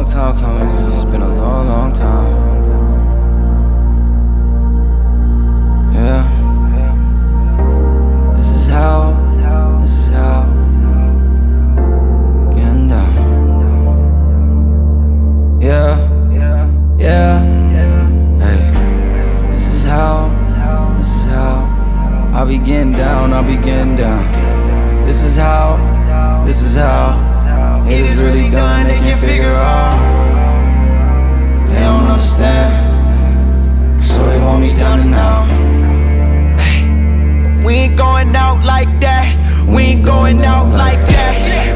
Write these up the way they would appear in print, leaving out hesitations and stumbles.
time coming, it's been a long, long time. Yeah. This is how, getting down. Yeah. Hey, this is how, I'll be getting down, This is how, haters really done, they can't figure out. They don't understand, so they hold me down and out. Hey, we ain't going out like that,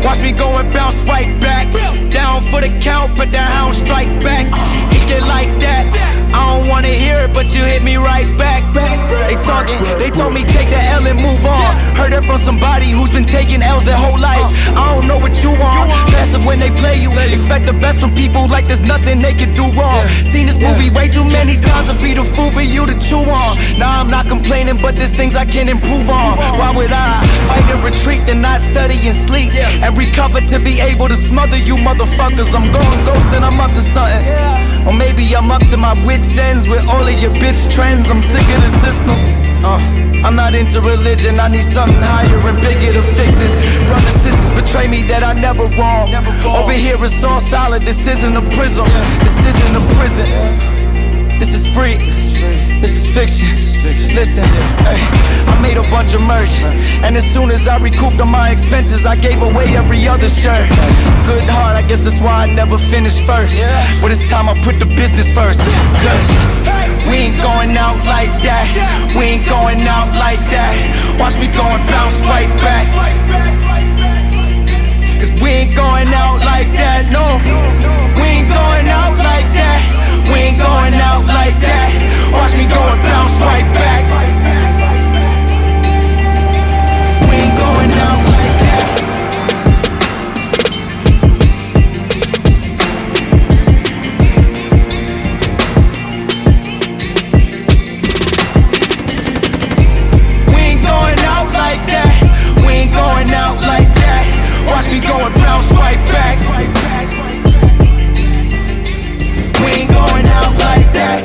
Watch me go and bounce right back. Down for the count, but the hound strike back. It get like that, I don't wanna hear it, but you hit me right back. They talking, they told me take the L and move on. Heard it from somebody who's been taking L's their whole life. I don't know what you want, passive when they play you. Expect the best from people like there's nothing they can do wrong. Seen this movie way too many times to be the fool for you to chew on. Nah, I'm not complaining, but there's things I can improve on. Why would I fight and retreat and not study and sleep and recover to be able to smother you motherfuckers? I'm going ghost and I'm up to something. Or maybe I'm up to my wits' ends with all of your bitch trends. I'm sick of the system. I'm not into religion, I need something higher and bigger to fix this. Brothers, sisters betray me that I never wrong. Over here it's all solid, this isn't a prison. This isn't a prison. This is free, this is fiction. Listen, ay, I made a bunch of merch, and as soon as I recouped on my expenses, I gave away every other shirt. Good heart, I guess that's why I never finished first. But it's time I put the business first. Cause we ain't going out like that. Watch me go and bounce right back. Cause we ain't going out like that, no. We ain't going out like that. Watch me go and bounce right back. We ain't going out like that. We ain't going out like that. Watch me go and bounce right back. We ain't going out like that.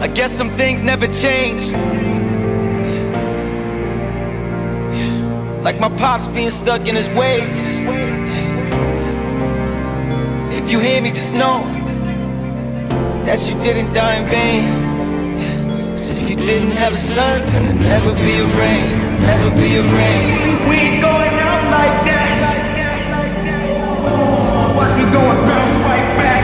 I guess some things never change. Like my pops being stuck in his ways. If you hear me, just know that you didn't die in vain. Cause if you didn't have a sun, then there'd never be a rain. We ain't going out like that. Watch me go and bounce right back.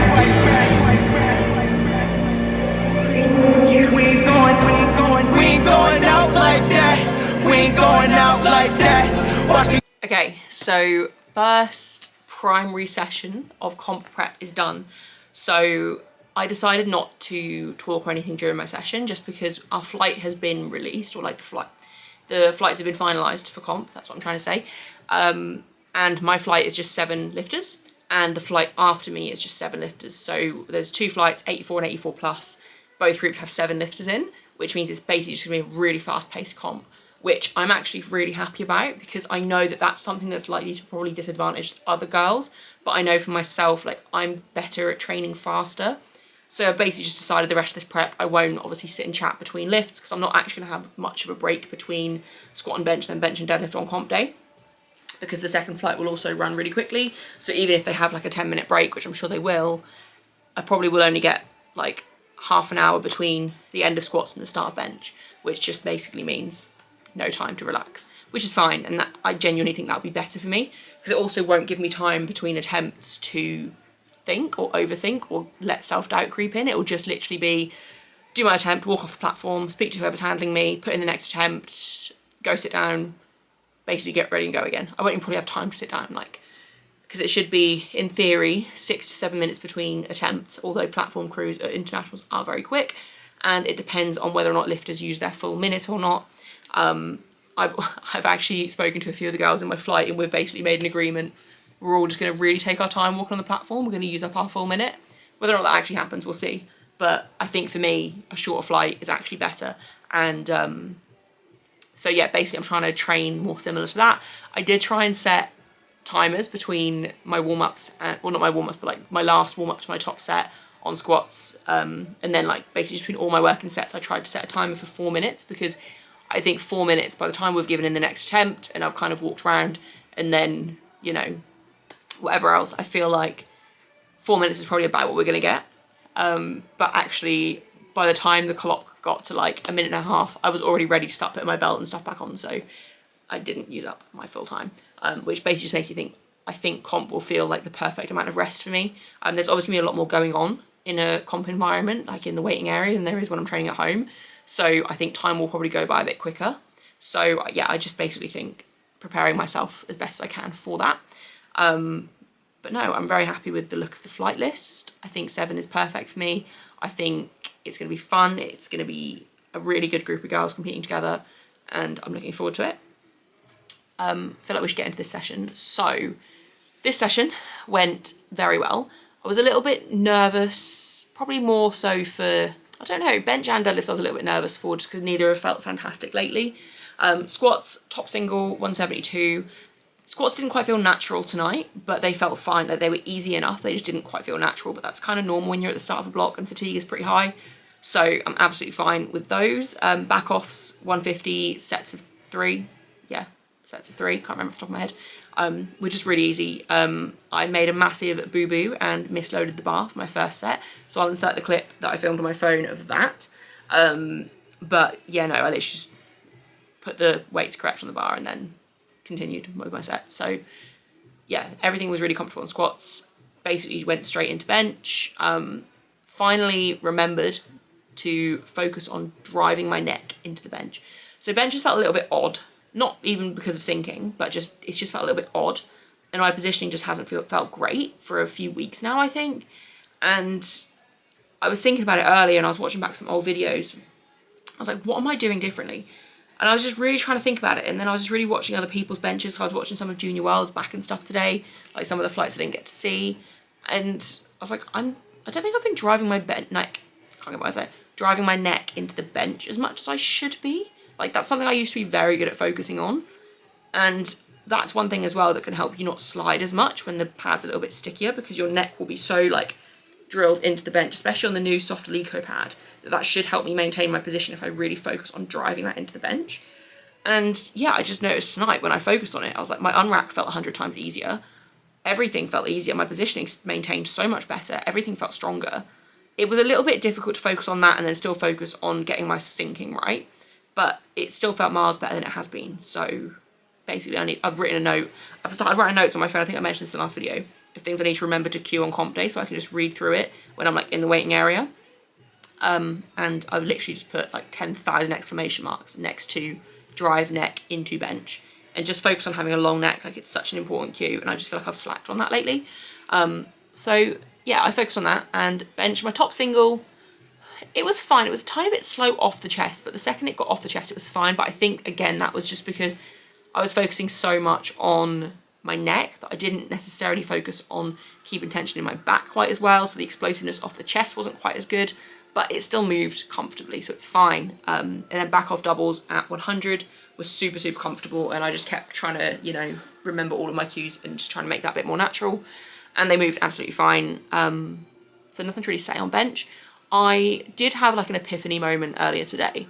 We ain't going out like that. Watch me. Okay, so first primary session of comp prep is done. So I decided not to talk or anything during my session just because our flight has been released, or like the flights have been finalised for comp, that's what I'm trying to say. And my flight is just 7 lifters, and the flight after me is just 7 lifters. So there's 2 flights, 84 and 84 plus. Both groups have 7 lifters in, which means it's basically just gonna be a really fast-paced comp, which I'm actually really happy about because I know that that's something that's likely to probably disadvantage other girls. But I know for myself, like, I'm better at training faster. So I've basically just decided the rest of this prep, I won't obviously sit and chat between lifts because I'm not actually gonna have much of a break between squat and bench, then bench and deadlift on comp day, because the second flight will also run really quickly. So even if they have like a 10-minute break, which I'm sure they will, I probably will only get like half an hour between the end of squats and the start of bench, which just basically means no time to relax, which is fine. And that, I genuinely think that'll be better for me because it also won't give me time between attempts to think or overthink or let self-doubt creep in. It will just literally be do my attempt, walk off the platform, speak to whoever's handling me, put in the next attempt, go sit down, basically get ready and go again. I won't even probably have time to sit down, like, because it should be, in theory, 6 to 7 minutes between attempts, although platform crews at internationals are very quick, and it depends on whether or not lifters use their full minute or not. I've actually spoken to a few of the girls in my flight, and we've basically made an agreement. We're all just going to really take our time walking on the platform. We're going to use up our full minute. Whether or not that actually happens, we'll see. But I think for me, a shorter flight is actually better. And so yeah, basically I'm trying to train more similar to that. I did try and set timers between my warm-ups and, well, not my warm-ups, but like my last warm-up to my top set on squats, and then like basically just between all my working sets I tried to set a timer for 4 minutes, because I think 4 minutes by the time we've given in the next attempt and I've kind of walked around and then, you know, whatever else, I feel like 4 minutes is probably about what we're gonna get. But actually by the time the clock got to like a minute and a half, I was already ready to start putting my belt and stuff back on, so I didn't use up my full time, which basically just makes you think, I think comp will feel like the perfect amount of rest for me. There's obviously a lot more going on in a comp environment, like in the waiting area, than there is when I'm training at home. So I think time will probably go by a bit quicker. So yeah, I just basically think preparing myself as best as I can for that. But no, I'm very happy with the look of the flight list. I think 7 is perfect for me. I think it's going to be fun. It's going to be a really good group of girls competing together, and I'm looking forward to it. I feel like we should get into this session. So this session went very well. I was a little bit nervous, probably more so for, I don't know, bench and deadlifts I was a little bit nervous for, just because neither have felt fantastic lately. Squats, top single, 172. Squats didn't quite feel natural tonight, but they felt fine. Like they were easy enough. They just didn't quite feel natural, but that's kind of normal when you're at the start of a block and fatigue is pretty high. So I'm absolutely fine with those. Back offs, 150, sets of 3. Yeah, sets of 3, can't remember off the top of my head. Were just really easy. I made a massive boo-boo and misloaded the bar for my first set. So I'll insert the clip that I filmed on my phone of that. But yeah, no, I literally just put the weights correct on the bar and then continued with my set. So yeah, everything was really comfortable on squats. Basically went straight into bench. Finally remembered to focus on driving my neck into the bench. So bench just felt a little bit odd, not even because of sinking, but just it's just felt a little bit odd, and my positioning just hasn't felt great for a few weeks now, I think. And I was thinking about it earlier, and I was watching back some old videos. I was like, what am I doing differently? And I was just really trying to think about it, and then I was just really watching other people's benches. So I was watching some of Junior World's back and stuff today, like some of the flights I didn't get to see, and I was like, I don't think I've been driving my driving my neck into the bench as much as I should be. Like that's something I used to be very good at focusing on, and that's one thing as well that can help you not slide as much when the pad's a little bit stickier, because your neck will be so like drilled into the bench, especially on the new soft Lico pad, that should help me maintain my position if I really focus on driving that into the bench. And yeah, I just noticed tonight when I focused on it, I was like, my unrack felt 100 times easier. Everything felt easier. My positioning maintained so much better. Everything felt stronger. It was a little bit difficult to focus on that and then still focus on getting my sinking right, but it still felt miles better than it has been. So basically I've written a note. I've started writing notes on my phone. I think I mentioned this in the last video, of things I need to remember to cue on comp day, so I can just read through it when I'm like in the waiting area. And I've literally just put like 10,000 exclamation marks next to drive neck into bench, and just focus on having a long neck. Like it's such an important cue, and I just feel like I've slacked on that lately. So yeah, I focused on that. And bench, my top single, it was fine. It was a tiny bit slow off the chest, but the second it got off the chest, it was fine. But I think, again, that was just because I was focusing so much on my neck that I didn't necessarily focus on keeping tension in my back quite as well. So the explosiveness off the chest wasn't quite as good, but it still moved comfortably, so it's fine. And then back off doubles at 100 was super, super comfortable. And I just kept trying to, you know, remember all of my cues and just trying to make that a bit more natural. And they moved absolutely fine. So nothing to really say on bench. I did have like an epiphany moment earlier today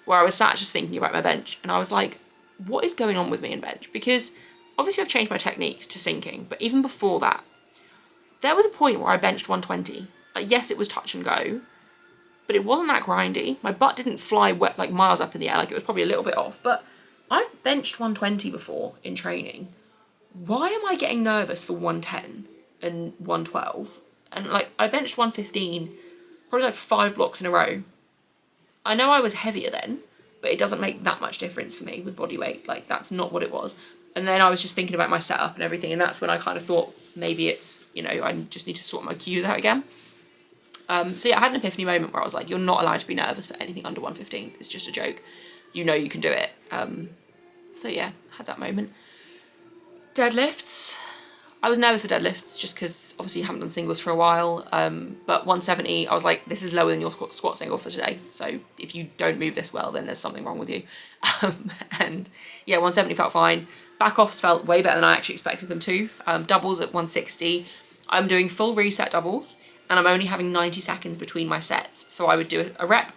where I was sat just thinking about my bench, and I was like, what is going on with me in bench? Because obviously I've changed my technique to sinking, but even before that, there was a point where I benched 120. Like, yes, it was touch and go, but it wasn't that grindy. My butt didn't fly wet, like miles up in the air. Like it was probably a little bit off, but I've benched 120 before in training. Why am I getting nervous for 110 and 112? And like I benched 115 probably like 5 blocks in a row. I know I was heavier then, but it doesn't make that much difference for me with body weight. Like that's not what it was. And then I was just thinking about my setup and everything, and that's when I kind of thought maybe it's, you know, I just need to sort my cues out again. So yeah, I had an epiphany moment where I was like, you're not allowed to be nervous for anything under 115. It's just a joke. You know you can do it. So yeah, had that moment. Deadlifts. I was nervous for deadlifts just because obviously you haven't done singles for a while, but 170, I was like, this is lower than your squat single for today, so if you don't move this well, then there's something wrong with you. And yeah, 170 felt fine. Back offs felt way better than I actually expected them to. Doubles at 160. I'm doing full reset doubles, and I'm only having 90 seconds between my sets. So I would do a rep,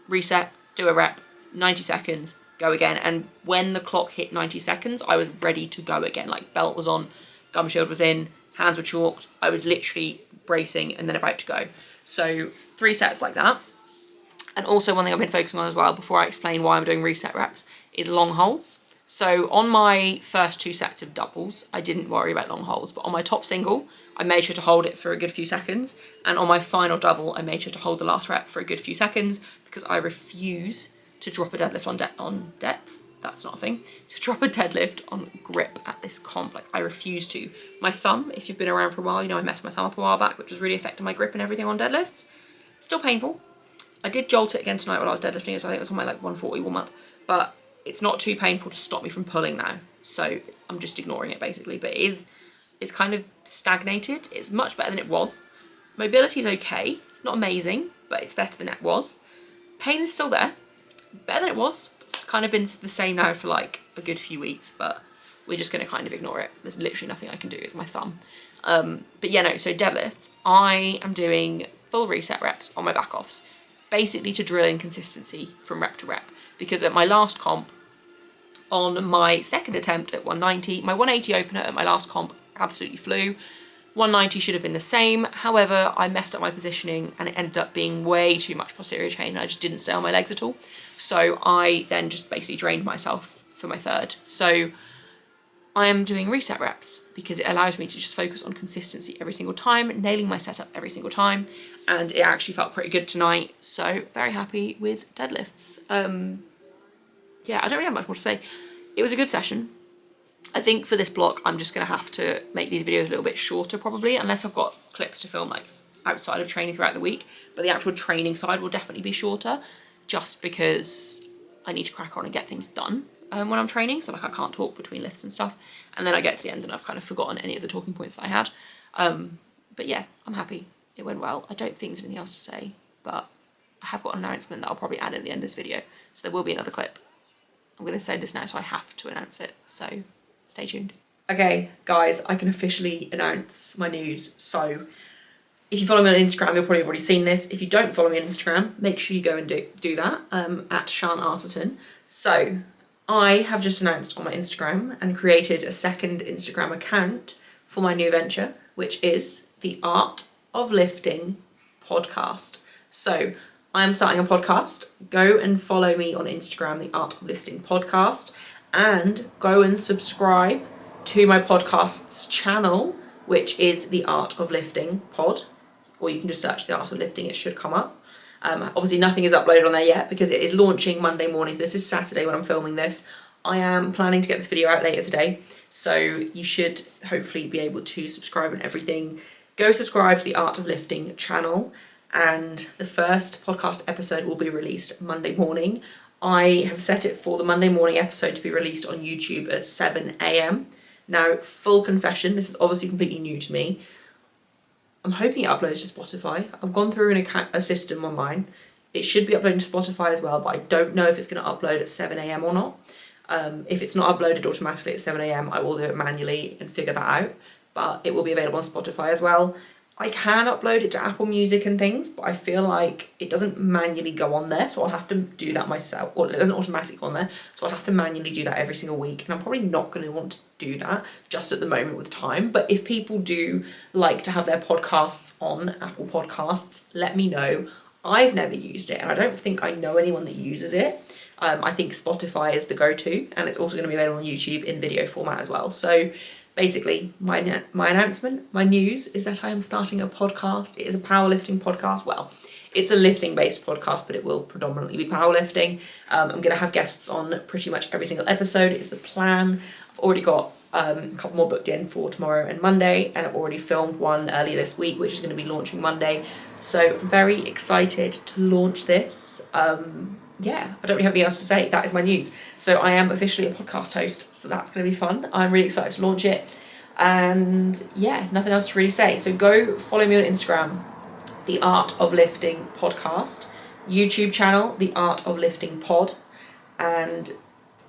reset, do a rep, 90 seconds, go again. And when the clock hit 90 seconds, I was ready to go again. Like, belt was on, gum shield was in, hands were chalked. I was literally bracing and then about to go. So 3 sets like that. And also one thing I've been focusing on as well, before I explain why I'm doing reset reps, is long holds. So on my first 2 sets of doubles, I didn't worry about long holds, but on my top single, I made sure to hold it for a good few seconds. And on my final double, I made sure to hold the last rep for a good few seconds because I refuse to drop a deadlift on depth. That's not a thing. To drop a deadlift on grip at this comp, like, I refuse to. My thumb, if you've been around for a while, you know I messed my thumb up a while back, which was really affecting my grip and everything on deadlifts. Still painful. I did jolt it again tonight when I was deadlifting, so I think it was on my like 140 warm up, but it's not too painful to stop me from pulling now. So I'm just ignoring it basically, but it's kind of stagnated. It's much better than it was. Mobility is okay. It's not amazing, but it's better than it was. Pain is still there. Better than it was. It's kind of been the same now for like a good few weeks, but we're just going to kind of ignore it. There's literally nothing I can do. It's my thumb. But yeah, no, so deadlifts, I am doing full reset reps on my back offs, basically to drill in consistency from rep to rep. Because at my last comp, on my second attempt at 190, my 180 opener at my last comp absolutely flew. 190 should have been the same. However, I messed up my positioning and it ended up being way too much posterior chain and I just didn't stay on my legs at all. So I then just basically drained myself for my third. So I am doing reset reps because it allows me to just focus on consistency every single time, nailing my setup every single time. And it actually felt pretty good tonight. So very happy with deadlifts. Yeah, I don't really have much more to say. It was a good session. I think for this block, I'm just going to have to make these videos a little bit shorter probably, unless I've got clips to film like outside of training throughout the week. But the actual training side will definitely be shorter just because I need to crack on and get things done when I'm training. So like I can't talk between lifts and stuff. And then I get to the end and I've kind of forgotten any of the talking points that I had. But yeah, I'm happy. It went well. I don't think there's anything else to say, but I have got an announcement that I'll probably add at the end of this video. So there will be another clip. I'm going to say this now, so I have to announce it. So stay tuned. Okay, guys, I can officially announce my news. So if you follow me on Instagram, you'll probably have already seen this. If you don't follow me on Instagram, make sure you go and do that at Sian Arterton. So I have just announced on my Instagram and created a second Instagram account for my new venture, which is the Art of Lifting podcast. So I am starting a podcast. Go and follow me on Instagram, the Art of Lifting podcast, and go and subscribe to my podcast's channel, which is the Art of Lifting pod, or you can just search the Art of Lifting, it should come up. Obviously nothing is uploaded on there yet because it is launching Monday morning. This is Saturday when I'm filming this. I am planning to get this video out later today, so you should hopefully be able to subscribe and everything. Go subscribe to the Art of Lifting channel, and the first podcast episode will be released Monday morning. I have set it for the Monday morning episode to be released on YouTube at 7 AM. Now, full confession, this is obviously completely new to me. I'm hoping it uploads to Spotify. I've gone through a system on mine. It should be uploading to Spotify as well, but I don't know if it's going to upload at 7 AM or not. If it's not uploaded automatically at 7 AM, I will do it manually and figure that out. But it will be available on Spotify as well. I can upload it to Apple Music and things, but I feel like it doesn't manually go on there, so I'll have to do that myself. Well, it doesn't automatically go on there, so I'll have to manually do that every single week, and I'm probably not going to want to do that just at the moment with time. But if people do like to have their podcasts on Apple Podcasts, let me know. I've never used it, and I don't think I know anyone that uses it. I think Spotify is the go-to, and it's also going to be available on YouTube in video format as well. So basically, my announcement, my news is that I am starting a podcast. It is a powerlifting podcast. Well, it's a lifting-based podcast, but it will predominantly be powerlifting. I'm going to have guests on pretty much every single episode. It's the plan. I've already got a couple more booked in for tomorrow and Monday, and I've already filmed one earlier this week, which is going to be launching Monday. So I'm very excited to launch this. Yeah, I don't really have anything else to say. That is my news. So I am officially a podcast host, so that's going to be fun. I'm really excited to launch it. And yeah, nothing else to really say. So go follow me on Instagram, The Art of Lifting Podcast, YouTube channel, The Art of Lifting Pod, and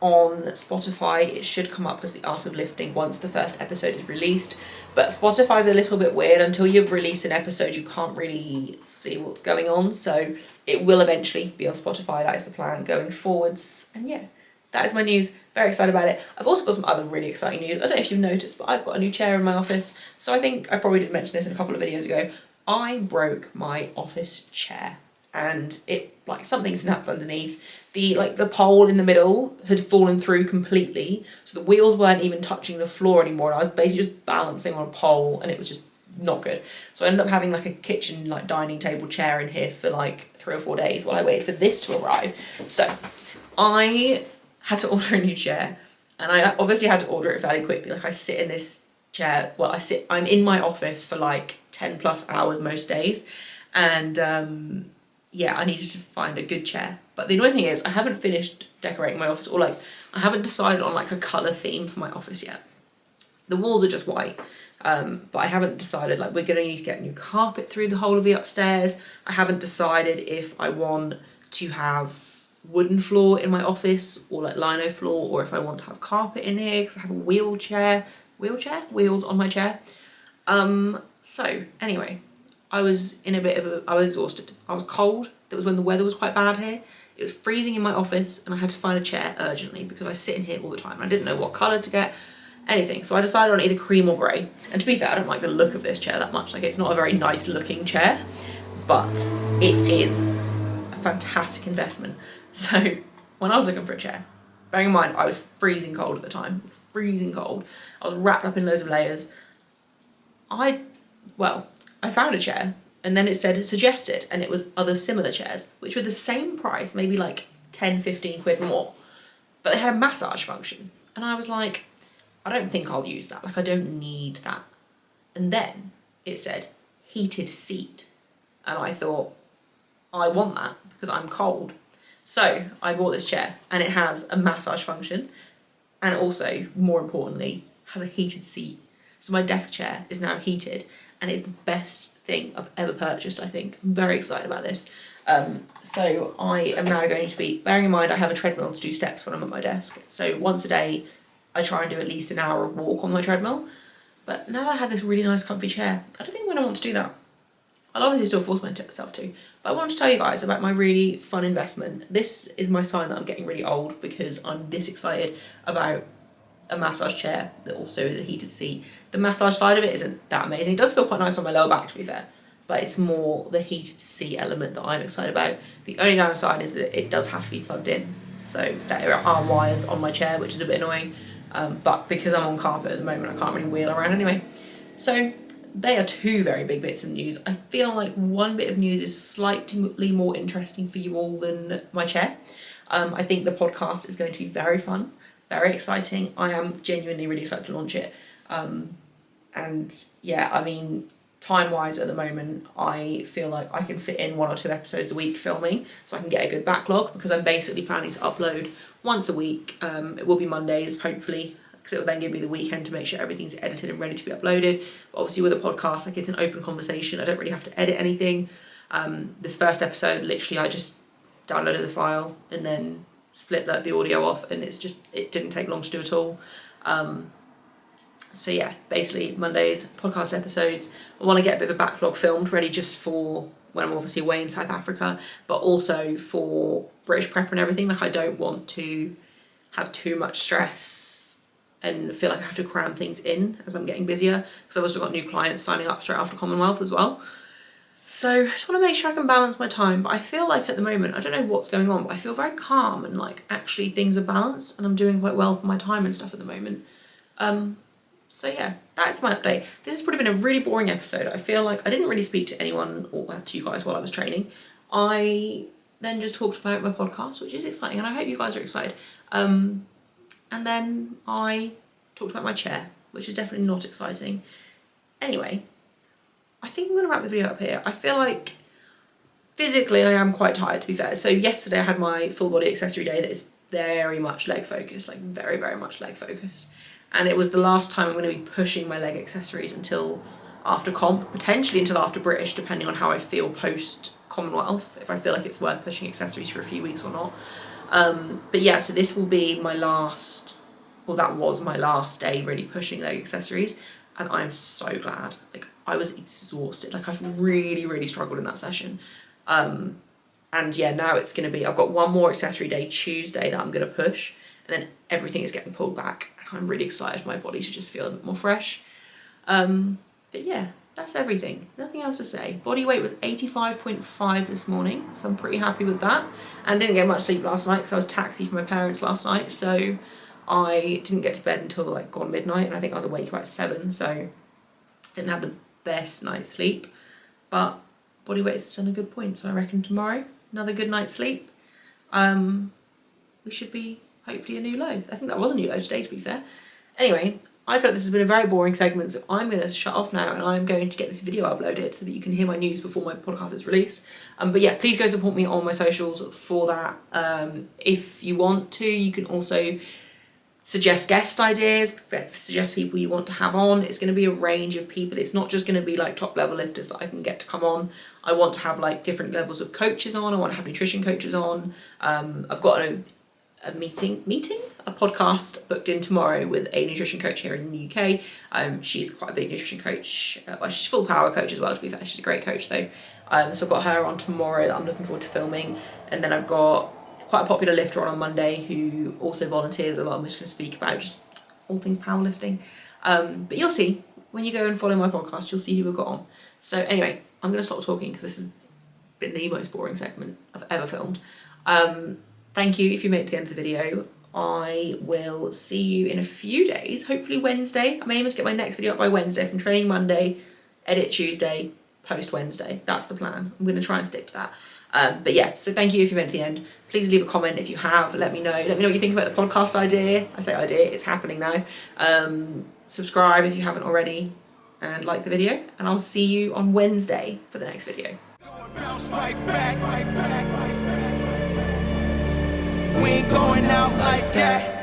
on Spotify it should come up as The Art of Lifting once the first episode is released. But Spotify's a little bit weird. Until you've released an episode you can't really see what's going on, so it will eventually be on Spotify. That is the plan going forwards. And yeah, that is my news. Very excited about it. I've also got some other really exciting news. I don't know if you've noticed, but I've got a new chair in my office. So I think I probably did mention this in a couple of videos ago. I broke my office chair and it, like, something snapped underneath. The pole in the middle had fallen through completely, so the wheels weren't even touching the floor anymore. I was basically just balancing on a pole and it was just not good. So I ended up having like a kitchen, like, dining table chair in here for like 3 or 4 days while I waited for this to arrive. So I had to order a new chair, and I obviously had to order it fairly quickly. Like, I sit in this chair, I'm in my office for like 10 plus hours most days, and yeah, I needed to find a good chair. But the annoying thing is I haven't finished decorating my office, or like I haven't decided on like a colour theme for my office yet. The walls are just white, but I haven't decided, like, we're going to need to get new carpet through the whole of the upstairs. I haven't decided if I want to have wooden floor in my office or like lino floor, or if I want to have carpet in here because I have a wheels on my chair. So anyway, I was exhausted. I was cold. That was when the weather was quite bad here. It was freezing in my office and I had to find a chair urgently because I sit in here all the time and I didn't know what colour to get, anything. So I decided on either cream or grey. And to be fair, I don't like the look of this chair that much. Like, it's not a very nice looking chair, but it is a fantastic investment. So when I was looking for a chair, bearing in mind I was freezing cold at the time, freezing cold, I was wrapped up in loads of layers, I found a chair, and then it said suggested, and it was other similar chairs, which were the same price, maybe like 10-15 quid more, but they had a massage function. And I was like, I don't think I'll use that, like, I don't need that. And then it said heated seat, and I thought, I want that because I'm cold. So I bought this chair, and it has a massage function, and also, more importantly, has a heated seat. So my desk chair is now heated, and it's the best thing I've ever purchased, I think. I'm very excited about this. So I am now going to be, bearing in mind I have a treadmill to do steps when I'm at my desk, so once a day I try and do at least an hour of walk on my treadmill. But now I have this really nice comfy chair, I don't think I'm going to want to do that. I'll obviously still force myself to, but I want to tell you guys about my really fun investment. This is my sign that I'm getting really old, because I'm this excited about a massage chair that also is a heated seat. The massage side of it isn't that amazing. It does feel quite nice on my lower back, to be fair, but it's more the heated seat element that I'm excited about. The only downside is that it does have to be plugged in, so there are wires on my chair, which is a bit annoying, but because I'm on carpet at the moment I can't really wheel around anyway. So they are 2 very big bits of news. I feel like one bit of news is slightly more interesting for you all than my chair. I think the podcast is going to be very fun, very exciting. I am genuinely really excited to launch it. And yeah, I mean, time-wise at the moment, I feel like I can fit in 1 or 2 episodes a week filming, so I can get a good backlog, because I'm basically planning to upload once a week. It will be Mondays, hopefully, because it will then give me the weekend to make sure everything's edited and ready to be uploaded. But obviously with a podcast, like, it's an open conversation. I don't really have to edit anything. This first episode, literally, I just downloaded the file and then split the audio off, and it didn't take long to do at all. So yeah, basically Mondays, podcast episodes. I want to get a bit of a backlog filmed ready just for when I'm obviously away in South Africa, but also for British prep and everything. Like, I don't want to have too much stress and feel like I have to cram things in as I'm getting busier, because I've also got new clients signing up straight after Commonwealth as well. So I just want to make sure I can balance my time. But I feel like at the moment, I don't know what's going on, but I feel very calm and like actually things are balanced and I'm doing quite well for my time and stuff at the moment. So yeah, that's my update. This has probably been a really boring episode. I feel like I didn't really speak to anyone or to you guys while I was training. I then just talked about my podcast, which is exciting, and I hope you guys are excited. And then I talked about my chair, which is definitely not exciting. Anyway, I think I'm going to wrap the video up here. I feel like physically I am quite tired, to be fair. So yesterday I had my full body accessory day that is very much leg focused, like very, very much leg focused. and it was the last time I'm going to be pushing my leg accessories until after comp, potentially until after British, depending on how I feel post Commonwealth, if I feel like it's worth pushing accessories for a few weeks or not. But yeah, so this will be my last, well, that was my last day really pushing leg accessories, and I'm so glad. Like, I was exhausted. Like, I've really, really struggled in that session. And yeah, now it's going to be, I've got one more accessory day Tuesday that I'm going to push, and then everything is getting pulled back. And I'm really excited for my body to just feel a bit more fresh. But yeah, that's everything. Nothing else to say. Body weight was 85.5 this morning, so I'm pretty happy with that. And didn't get much sleep last night because I was taxi for my parents last night, so I didn't get to bed until like gone midnight, and I think I was awake about 7, so didn't have the best night's sleep. But body weight is still a good point, so I reckon tomorrow, another good night's sleep. We should be hopefully a new low. I think that was a new low today, to be fair. Anyway, I feel like this has been a very boring segment, so I'm going to shut off now, and I'm going to get this video uploaded so that you can hear my news before my podcast is released. But yeah, please go support me on my socials for that. If you want to, you can also suggest guest ideas, suggest people you want to have on. It's going to be a range of people. It's not just going to be like top level lifters that I can get to come on. I want to have like different levels of coaches on. I want to have nutrition coaches on. I've got a podcast booked in tomorrow with a nutrition coach here in the UK. She's quite a big nutrition coach. Well, she's full power coach as well, to be fair. She's a great coach though. So I've got her on tomorrow that I'm looking forward to filming. And then I've got quite a popular lifter on Monday who also volunteers a lot. I'm just going to speak about just all things powerlifting. But you'll see, when you go and follow my podcast, you'll see who we've got on. So anyway, I'm going to stop talking because this has been the most boring segment I've ever filmed. Thank you if you made it to the end of the video. I will see you in a few days, hopefully Wednesday. I'm aiming to get my next video up by Wednesday, from training Monday, edit Tuesday, post Wednesday. That's the plan. I'm going to try and stick to that. But yeah, so thank you if you made it to the end. Please leave a comment if you have. Let me know. Let me know what you think about the podcast idea. I say idea, it's happening now. Subscribe if you haven't already, and like the video. And I'll see you on Wednesday for the next video. We ain't going out like that.